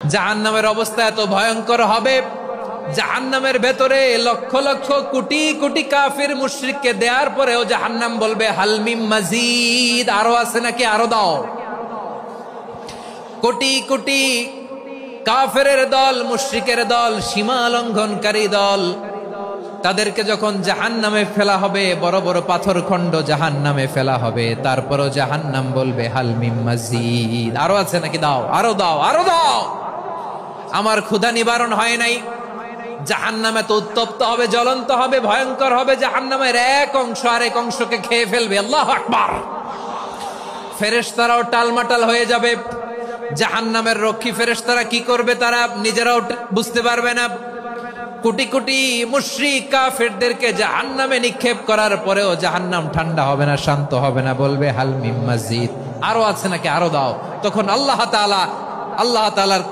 জাহান্নামের অবস্থা এত ভয়ঙ্কর হবে, জাহান্নামের ভেতরে লক্ষ লক্ষ কোটি কোটি কাফির মুশরিককে দেওয়ার পরেও জাহান্নাম বলবে হাল মিন মাজিদ, আরো আছে নাকি, আরো দাও। কোটি কোটি কাফেরের দল, মুশরিকের দল, সীমা লঙ্ঘনকারী দল, তাদেরকে যখন জাহান্নামে ফেলা হবে, বড় বড় পাথর খণ্ড জাহান্নামে ফেলা হবে, তারপরও জাহান্নাম বলবে হাল মিন মাজিদ, আরো আছে নাকি, দাও, আরো দাও, আরো দাও। আমার ক্ষুধা নিবারণ হয় নাই। জাহান্নামে তো উত্তপ্ত হবে, জ্বলন্ত হবে, ভয়ঙ্কর হবে। জাহান্নামের এক অংশ আরেক অংশকে খেয়ে ফেলবে। আল্লাহু আকবার। ফেরেশতারাও টালমাটাল হয়ে যাবে। জাহান্নামের রক্ষী ফেরেশতারা কি করবে তারা নিজেরাও বুঝতে পারবে না। কোটি কোটি মুশরিক কাফেরদেরকে জাহান্নামে নিক্ষেপ করার পরেও জাহান্নাম ঠান্ডা হবে না, শান্ত হবে না, বলবে হাল মিন মাজিদ, আরো আছে নাকি, আরো দাও। তখন আল্লাহ তাআলার